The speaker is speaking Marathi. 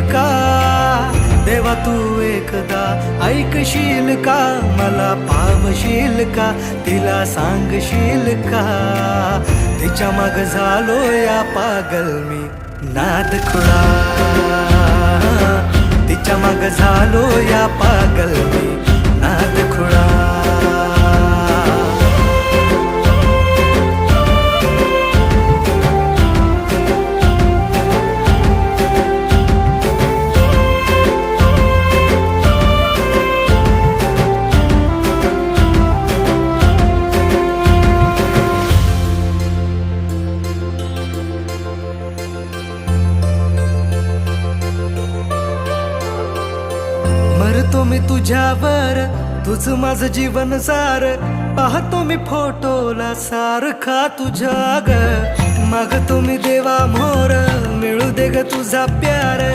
का? देवा तू एकदा ऐकशील का? मला पावशील का? तिला सांगशील का? तिच्या माग झालो या पागल मी नाद खुळा. तिच्या माग झालो या पागल मी नाद खुळा. मरतो मी तुझ्यावर, तुझ माझं जीवन सार. पाहतो मी फोटोला सारखा तुझ्या ग. मागतो मी देवा मोर, मिळू दे ग तुझा प्यार.